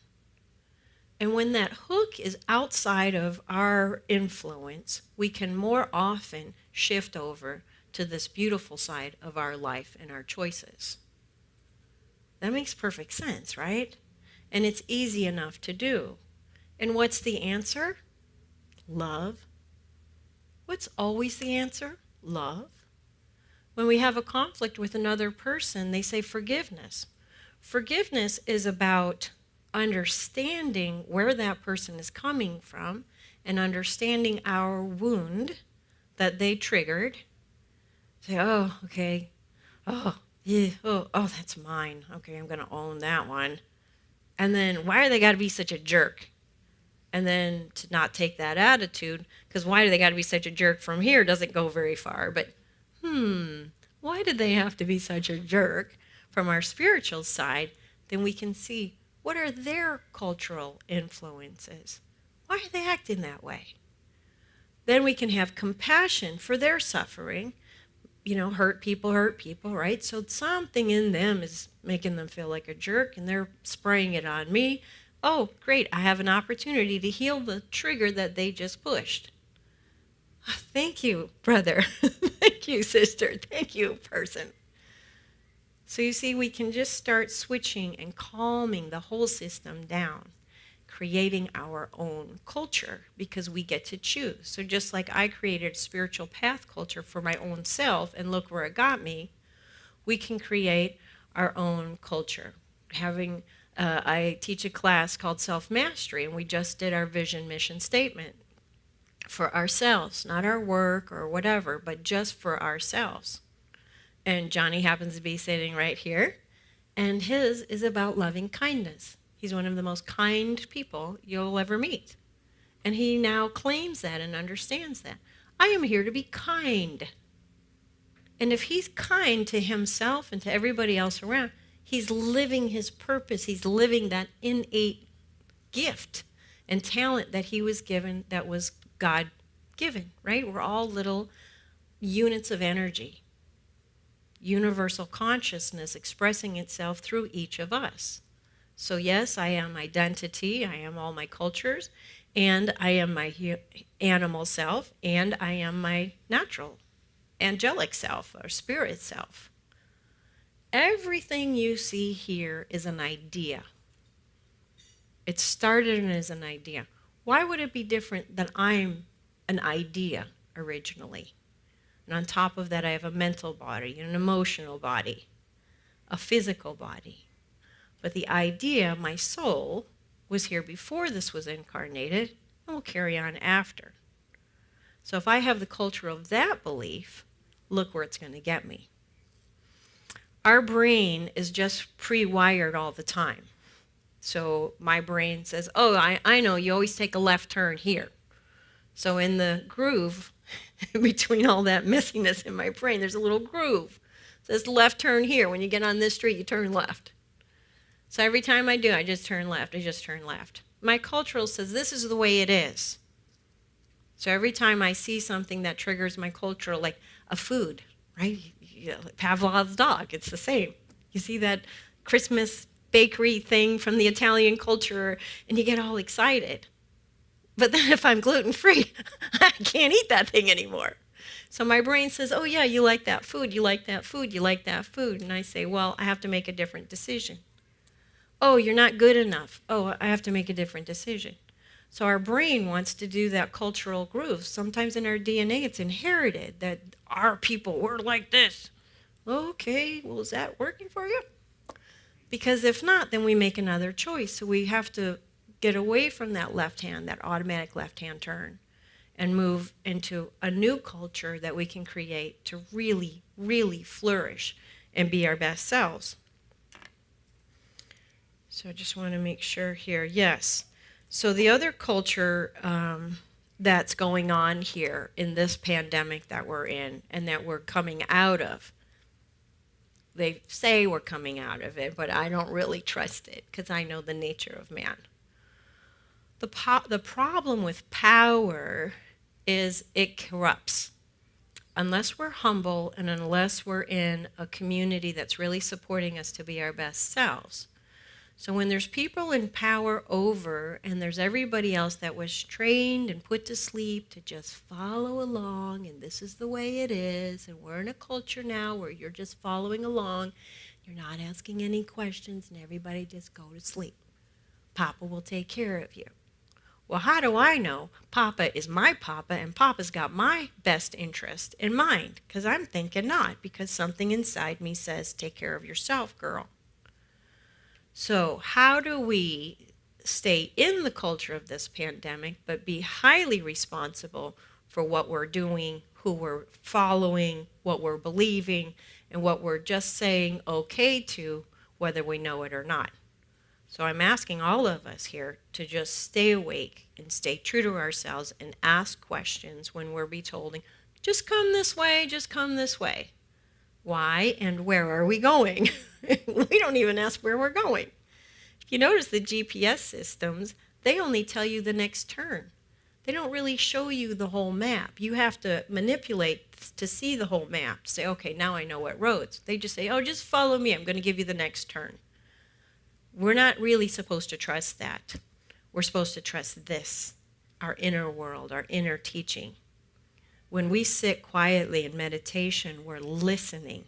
And when that hook is outside of our influence, we can more often shift over to this beautiful side of our life and our choices. That makes perfect sense, right? And it's easy enough to do. And what's the answer? Love. What's always the answer? Love. When we have a conflict with another person, they say forgiveness. Forgiveness is about understanding where that person is coming from and understanding our wound that they triggered. Say, oh, okay. Oh, yeah. Oh, that's mine. Okay, I'm going to own that one. And then why do they got to be such a jerk? And then to not take that attitude, because why do they got to be such a jerk from here doesn't go very far. But, why did they have to be such a jerk from our spiritual side? Then we can see, what are their cultural influences? Why are they acting that way? Then we can have compassion for their suffering. You know, hurt people, right? So something in them is making them feel like a jerk and they're spraying it on me. Oh, great, I have an opportunity to heal the trigger that they just pushed. Thank you, brother. Thank you, sister. Thank you, person. So you see, we can just start switching and calming the whole system down, creating our own culture because we get to choose. So just like I created a spiritual path culture for my own self and look where it got me, we can create our own culture. I teach a class called Self-Mastery, and we just did our vision mission statement for ourselves, not our work or whatever, but just for ourselves. And Johnny happens to be sitting right here, and his is about loving kindness. He's one of the most kind people you'll ever meet. And he now claims that and understands that. I am here to be kind. And if he's kind to himself and to everybody else around, he's living his purpose. He's living that innate gift and talent that he was given, that was God given, right? We're all little units of energy. Universal consciousness expressing itself through each of us. So yes, I am identity, I am all my cultures, and I am my animal self, and I am my natural, angelic self, or spirit self. Everything you see here is an idea. It started as an idea. Why would it be different than I'm an idea originally? And on top of that, I have a mental body, an emotional body, a physical body. But the idea, my soul, was here before this was incarnated and will carry on after. So if I have the culture of that belief, look where it's going to get me. Our brain is just pre-wired all the time. So my brain says, oh, I know, you always take a left turn here. So in the groove, between all that messiness in my brain, there's a little groove. says left turn here. When you get on this street, you turn left. So every time I do, I just turn left. I just turn left. My cultural says this is the way it is. So every time I see something that triggers my cultural, like a food, right? Pavlov's dog, it's the same. You see that Christmas bakery thing from the Italian culture, and you get all excited. But then if I'm gluten-free, I can't eat that thing anymore. So my brain says, oh yeah, you like that food, you like that food, you like that food. And I say, well, I have to make a different decision. Oh, you're not good enough. Oh, I have to make a different decision. So our brain wants to do that cultural groove. Sometimes in our DNA, it's inherited that our people were like this. Okay, well, is that working for you? Because if not, then we make another choice. So we have to get away from that left hand, that automatic left-hand turn, and move into a new culture that we can create to really, really flourish and be our best selves. So I just want to make sure here. Yes. So the other culture that's going on here in this pandemic that we're in and that we're coming out of, they say we're coming out of it, but I don't really trust it because I know the nature of man. The problem with power is it corrupts. Unless we're humble and unless we're in a community that's really supporting us to be our best selves. So when there's people in power over and there's everybody else that was trained and put to sleep to just follow along and this is the way it is and we're in a culture now where you're just following along, you're not asking any questions and everybody just go to sleep. Papa will take care of you. Well, how do I know Papa is my Papa and Papa's got my best interest in mind? Because I'm thinking not, because something inside me says, take care of yourself, girl. So how do we stay in the culture of this pandemic, but be highly responsible for what we're doing, who we're following, what we're believing, and what we're just saying okay to, whether we know it or not? So I'm asking all of us here to just stay awake and stay true to ourselves and ask questions when we're being told, just come this way, just come this way. Why and where are we going? We don't even ask where we're going. If you notice the GPS systems, they only tell you the next turn. They don't really show you the whole map. You have to manipulate to see the whole map. Say, okay, now I know what roads. They just say, oh, just follow me. I'm going to give you the next turn. We're not really supposed to trust that. We're supposed to trust this, our inner world, our inner teaching. When we sit quietly in meditation, we're listening.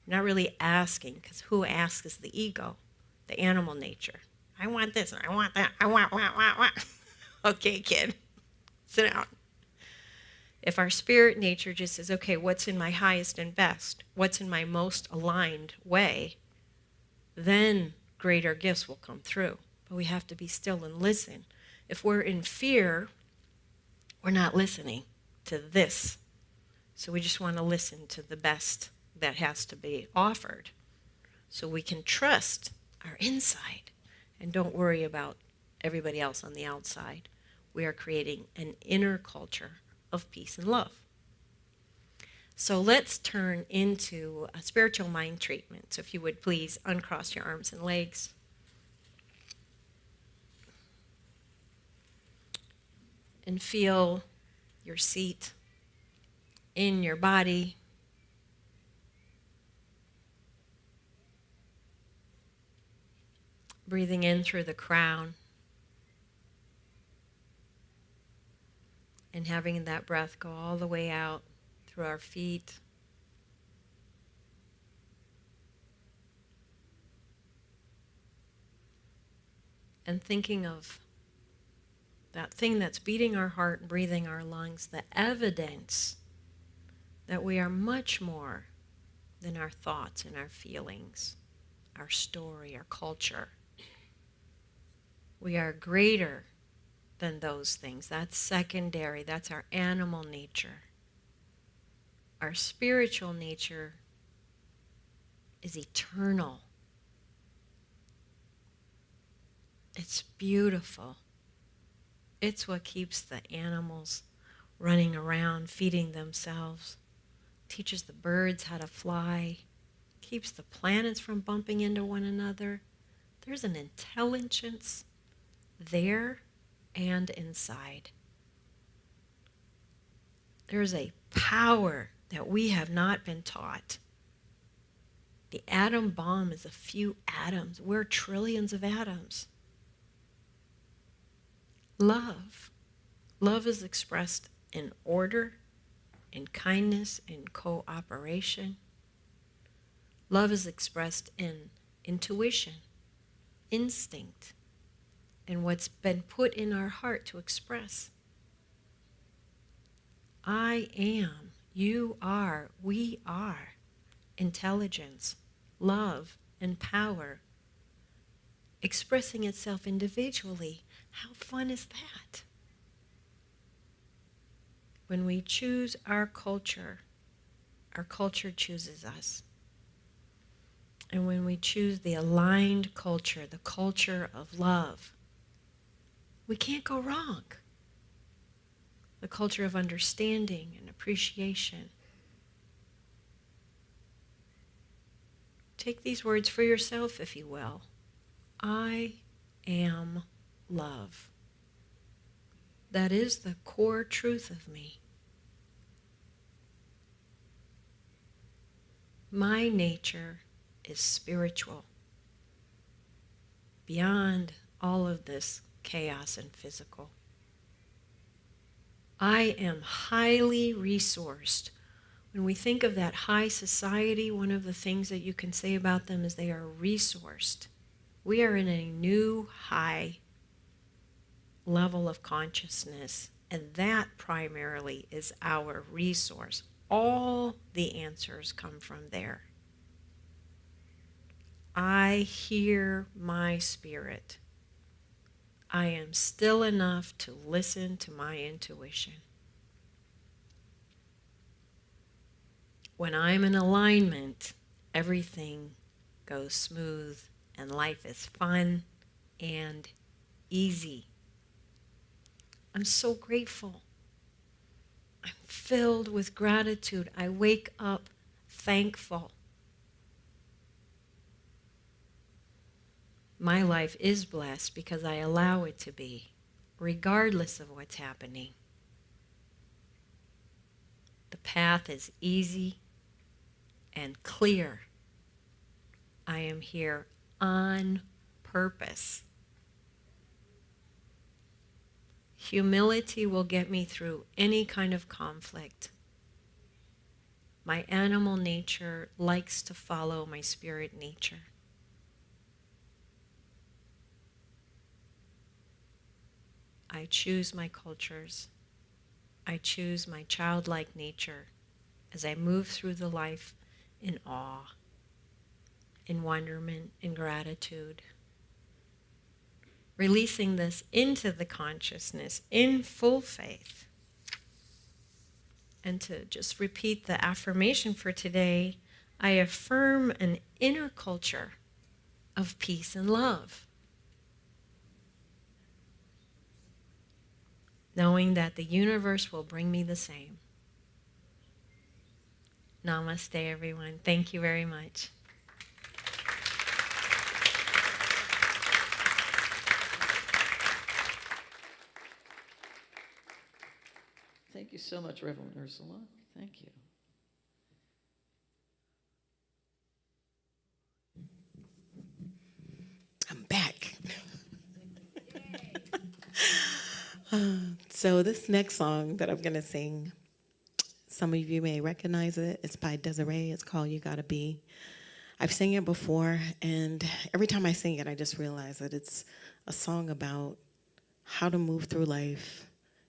We're not really asking, because who asks is the ego, the animal nature. I want this, and I want that, I want. Okay, kid, sit down. If our spirit nature just says, okay, what's in my highest and best? What's in my most aligned way? Then greater gifts will come through. But we have to be still and listen. If we're in fear, we're not listening to this. So we just want to listen to the best that has to be offered. So we can trust our inside and don't worry about everybody else on the outside. We are creating an inner culture of peace and love. So let's turn into a spiritual mind treatment. So if you would please uncross your arms and legs. And feel your seat in your body. Breathing in through the crown. And having that breath go all the way out through our feet. And thinking of that thing that's beating our heart and breathing our lungs, the evidence that we are much more than our thoughts and our feelings, our story, our culture. We are greater than those things. That's secondary. That's our animal nature. Our spiritual nature is eternal. It's beautiful. It's what keeps the animals running around, feeding themselves, teaches the birds how to fly, keeps the planets from bumping into one another. There's an intelligence there and inside. There's a power that we have not been taught. The atom bomb is a few atoms. We're trillions of atoms. Love. Love is expressed in order, in kindness, in cooperation. Love is expressed in intuition, instinct, and what's been put in our heart to express. I am, you are, we are. Intelligence, love, and power expressing itself individually. How fun is that? When we choose our culture chooses us. And when we choose the aligned culture, the culture of love, we can't go wrong. The culture of understanding and appreciation. Take these words for yourself, if you will. I am love. That is the core truth of me. My nature is spiritual, beyond all of this chaos and physical. I am highly resourced. When we think of that high society, one of the things that you can say about them is they are resourced. We are in a new high level of consciousness, and that primarily is our resource. All the answers come from there. I hear my spirit. I am still enough to listen to my intuition. When I'm in alignment, everything goes smooth and life is fun and easy. I'm so grateful. I'm filled with gratitude. I wake up thankful. My life is blessed because I allow it to be, regardless of what's happening. The path is easy and clear. I am here on purpose. Humility will get me through any kind of conflict. My animal nature likes to follow my spirit nature. I choose my cultures. I choose my childlike nature as I move through the life in awe, in wonderment, in gratitude. Releasing this into the consciousness in full faith. And to just repeat the affirmation for today, I affirm an inner culture of peace and love. Knowing that the universe will bring me the same. Namaste, everyone. Thank you very much. Thank you so much, Reverend Ursula. Thank you. I'm back. So this next song that I'm going to sing, some of you may recognize it. It's by Desiree. It's called You Gotta Be. I've sang it before, and every time I sing it, I just realize that it's a song about how to move through life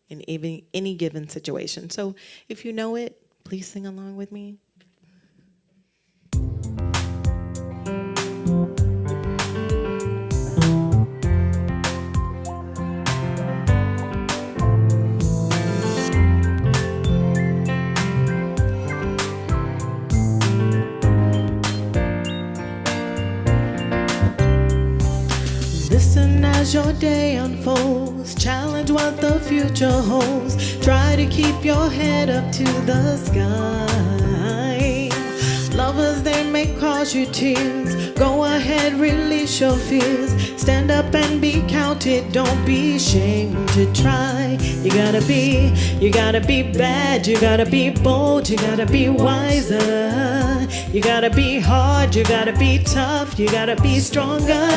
in any given situation. So if you know it, please sing along with me. Listen as your day unfolds, challenge what the future holds, try to keep your head up to the sky. cause you tears. Go ahead, release your fears. Stand up and be counted. Don't be ashamed to try. You gotta be bad. You gotta be bold. You gotta be wiser. You gotta be hard. You gotta be tough. You gotta be stronger.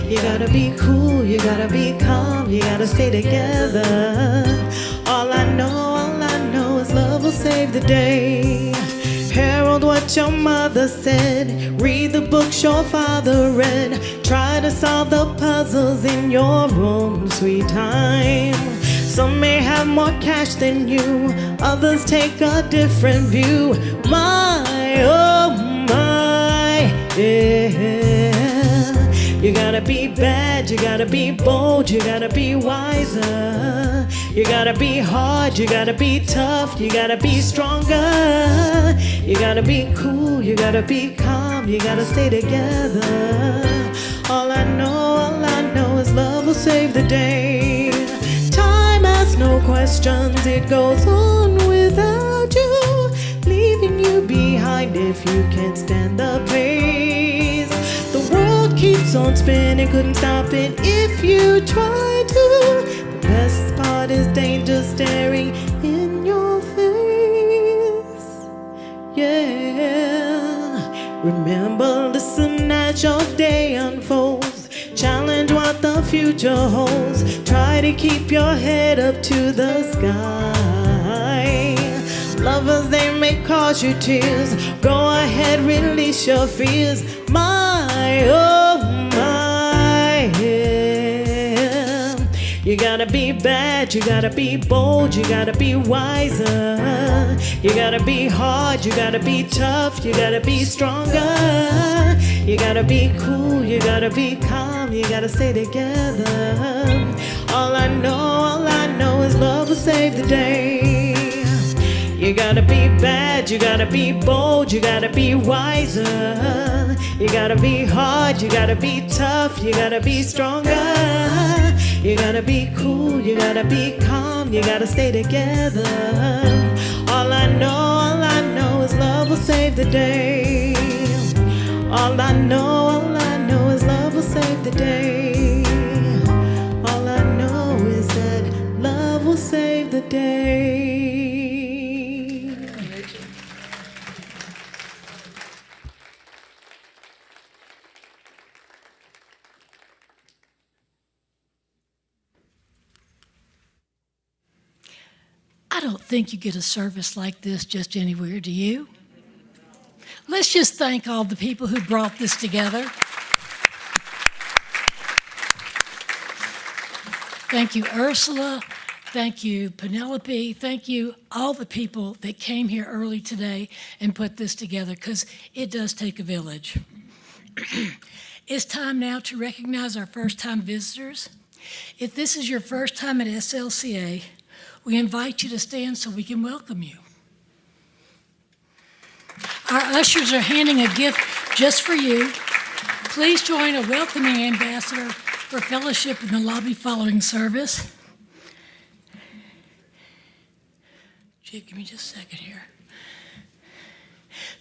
You gotta be cool. You gotta be calm. You gotta stay together. All I know is love will save the day. Herald what your mother said. Read the books your father read. Try to solve the puzzles in your own sweet time. Some may have more cash than you. Others take a different view. My, oh my, yeah. You gotta be bad, you gotta be bold, you gotta be wiser. You gotta be hard, you gotta be tough, you gotta be stronger. You gotta be cool, you gotta be calm, you gotta stay together. All I know is love will save the day. Time asks no questions, it goes on without you, leaving you behind if you can't stand the pace. The world keeps on spinning, couldn't stop it if you try to. The best part is danger staring in your face. Yeah. Remember, listen as your day unfolds. Challenge what the future holds. Try to keep your head up to the sky. Lovers, they may cause you tears. Go ahead, release your fears. My, oh my, yeah. You gotta be bad, you gotta be bold, you gotta be wiser. You gotta be hard, you gotta be tough, you gotta be stronger. You gotta be cool, you gotta be calm, you gotta stay together. All I know is love will save the day. You gotta be bad, you gotta be bold, you gotta be wiser. You gotta be hard, you gotta be tough, you gotta be stronger. You gotta be cool, you gotta be calm, you gotta stay together. All I know is love will save the day. All I know is love will save the day. All I know is that love will save the day. I don't think you get a service like this just anywhere, do you? Let's just thank all the people who brought this together. Thank you, Ursula. Thank you, Penelope. Thank you, all the people that came here early today and put this together, because it does take a village. It's time now to recognize our first-time visitors. If this is your first time at SLCA, we invite you to stand so we can welcome you. Our ushers are handing a gift just for you. Please join a welcoming ambassador for fellowship in the lobby following service. Give me just a second here.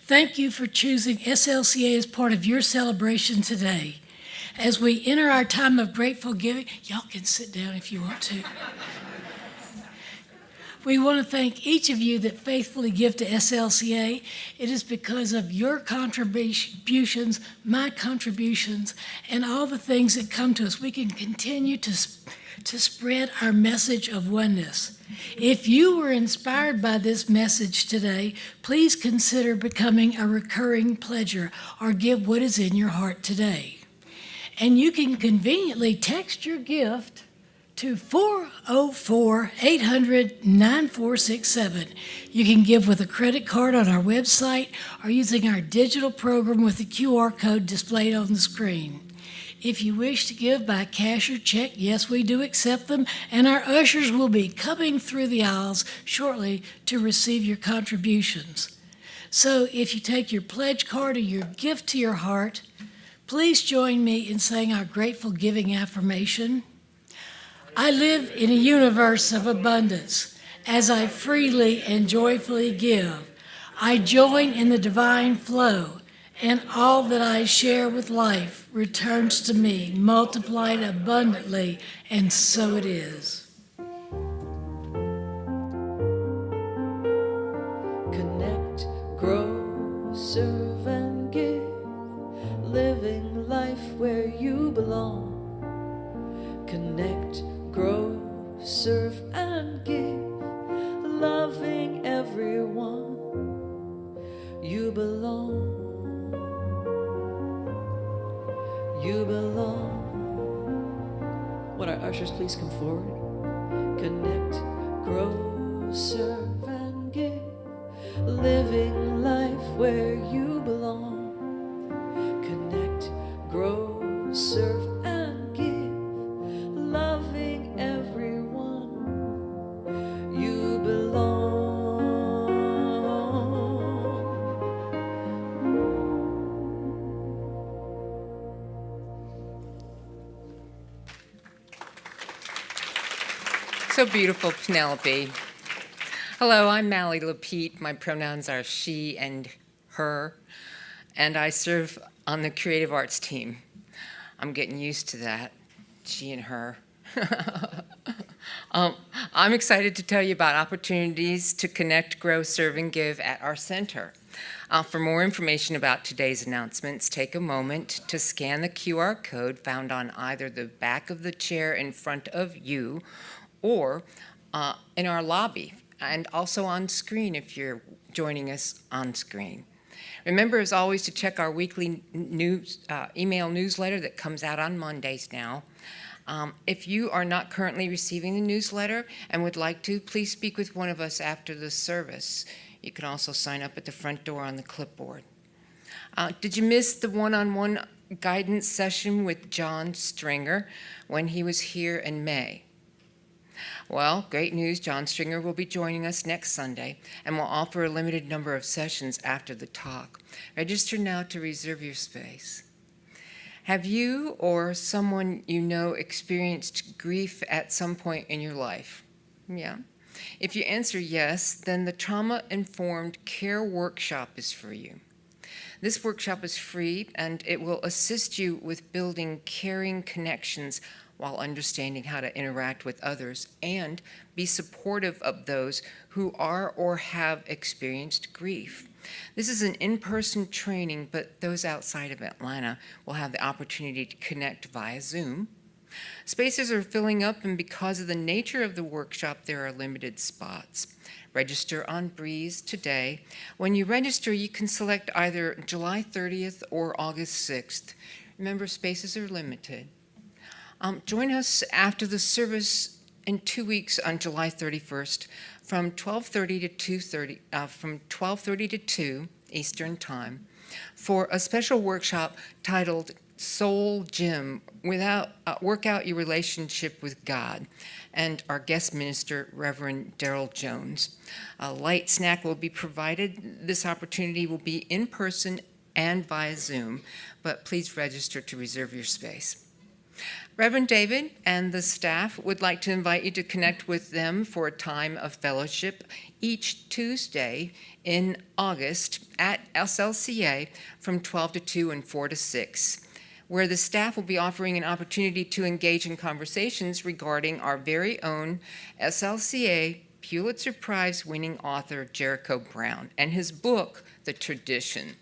Thank you for choosing SLCA as part of your celebration today. As we enter our time of grateful giving, y'all can sit down if you want to. We want to thank each of you that faithfully give to SLCA. It is because of your contributions, my contributions, and all the things that come to us, we can continue to spread our message of oneness. If you were inspired by this message today, please consider becoming a recurring pledger or give what is in your heart today. And you can conveniently text your gift to 404-800-9467. You can give with a credit card on our website or using our digital program with the QR code displayed on the screen. If you wish to give by cash or check, yes, we do accept them, and our ushers will be coming through the aisles shortly to receive your contributions. So if you take your pledge card or your gift to your heart, please join me in saying our grateful giving affirmation. I live in a universe of abundance. As I freely and joyfully give, I join in the divine flow and all that I share with life returns to me, multiplied abundantly, and so it is. Connect, grow, serve, and give. Living life where you belong. Connect, grow, serve, and give. Loving everyone. You belong. You belong. Would our ushers please come forward? Connect, grow, serve, and give. Living life where you belong. Connect, grow, serve, and give. Loving everyone. You belong. So beautiful, Penelope. Hello, I'm Mally Lapete. My pronouns are she and her, and I serve on the creative arts team. I'm getting used to that, she and her. I'm excited to tell you about opportunities to connect, grow, serve, and give at our center. For more information about today's announcements, take a moment to scan the QR code found on either the back of the chair in front of you or in our lobby, and also on screen if you're joining us on screen. Remember, as always, to check our weekly email newsletter that comes out on Mondays now. If you are not currently receiving the newsletter and would like to, please speak with one of us after the service. You can also sign up at the front door on the clipboard. Did you miss the one-on-one guidance session with John Stringer when he was here in May? Well, great news, John Stringer will be joining us next Sunday and will offer a limited number of sessions after the talk. Register now to reserve your space. Have you or someone you know experienced grief at some point in your life? Yeah. If you answer yes, then the Trauma-Informed Care Workshop is for you. This workshop is free and it will assist you with building caring connections while understanding how to interact with others and be supportive of those who are or have experienced grief. This is an in-person training, but those outside of Atlanta will have the opportunity to connect via Zoom. Spaces are filling up, and because of the nature of the workshop, there are limited spots. Register on Breeze today. When you register, you can select either July 30th or August 6th. Remember, spaces are limited. Join us after the service in 2 weeks on July 31st from 12:30 to 2:30, to 2 Eastern Time for a special workshop titled Soul Gym, Work Out Your Relationship with God, and our guest minister, Reverend Daryl Jones. A light snack will be provided. This opportunity will be in person and via Zoom, but please register to reserve your space. Reverend David and the staff would like to invite you to connect with them for a time of fellowship each Tuesday in August at SLCA from 12 to 2 and 4 to 6, where the staff will be offering an opportunity to engage in conversations regarding our very own SLCA Pulitzer Prize-winning author Jericho Brown and his book, The Tradition.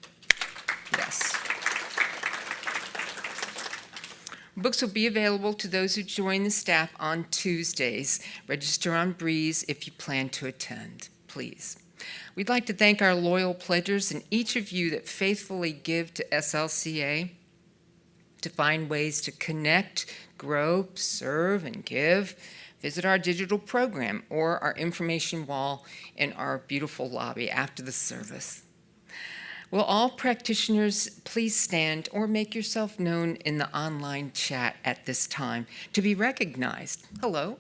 Yes. Books will be available to those who join the staff on Tuesdays. Register on Breeze if you plan to attend, please. We'd like to thank our loyal pledgers and each of you that faithfully give to SLCA. To find ways to connect, grow, serve, and give, visit our digital program or our information wall in our beautiful lobby after the service. Will all practitioners please stand or make yourself known in the online chat at this time to be recognized? Hello.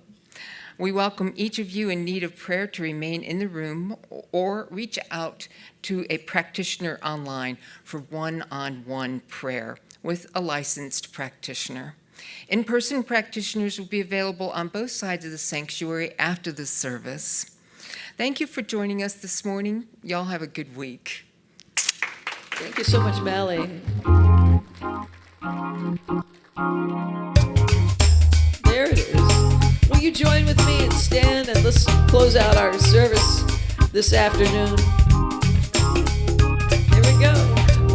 We welcome each of you in need of prayer to remain in the room or reach out to a practitioner online for one-on-one prayer with a licensed practitioner. In-person practitioners will be available on both sides of the sanctuary after the service. Thank you for joining us this morning. Y'all have a good week. Thank you so much, Mally. There it is. Will you join with me and stand and let's close out our service this afternoon? Here we go.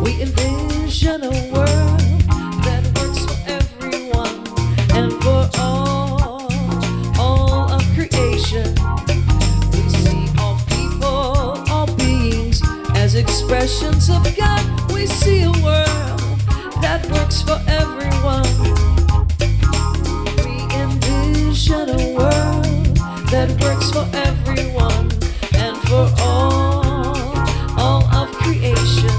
We envision a world that works for everyone and for all of creation. We see all people, all beings as expressions of God. We see a world that works for everyone. We envision a world that works for everyone and for all of creation.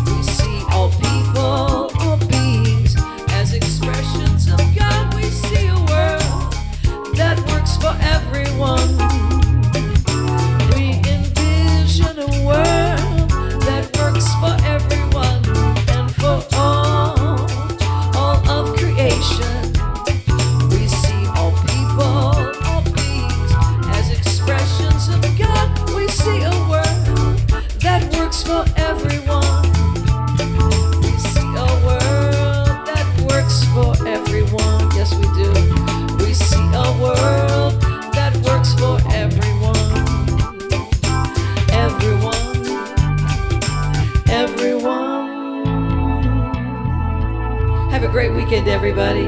We see all people, all beings as expressions of God. We see a world that works for everyone. We envision a world that works for everyone and for all of creation. We see all people, all beings as expressions of God. We see a world that works for everyone. We see a world that works for everyone. Yes, we do. We see a world that works for everyone. Everyone. Have a great weekend, everybody.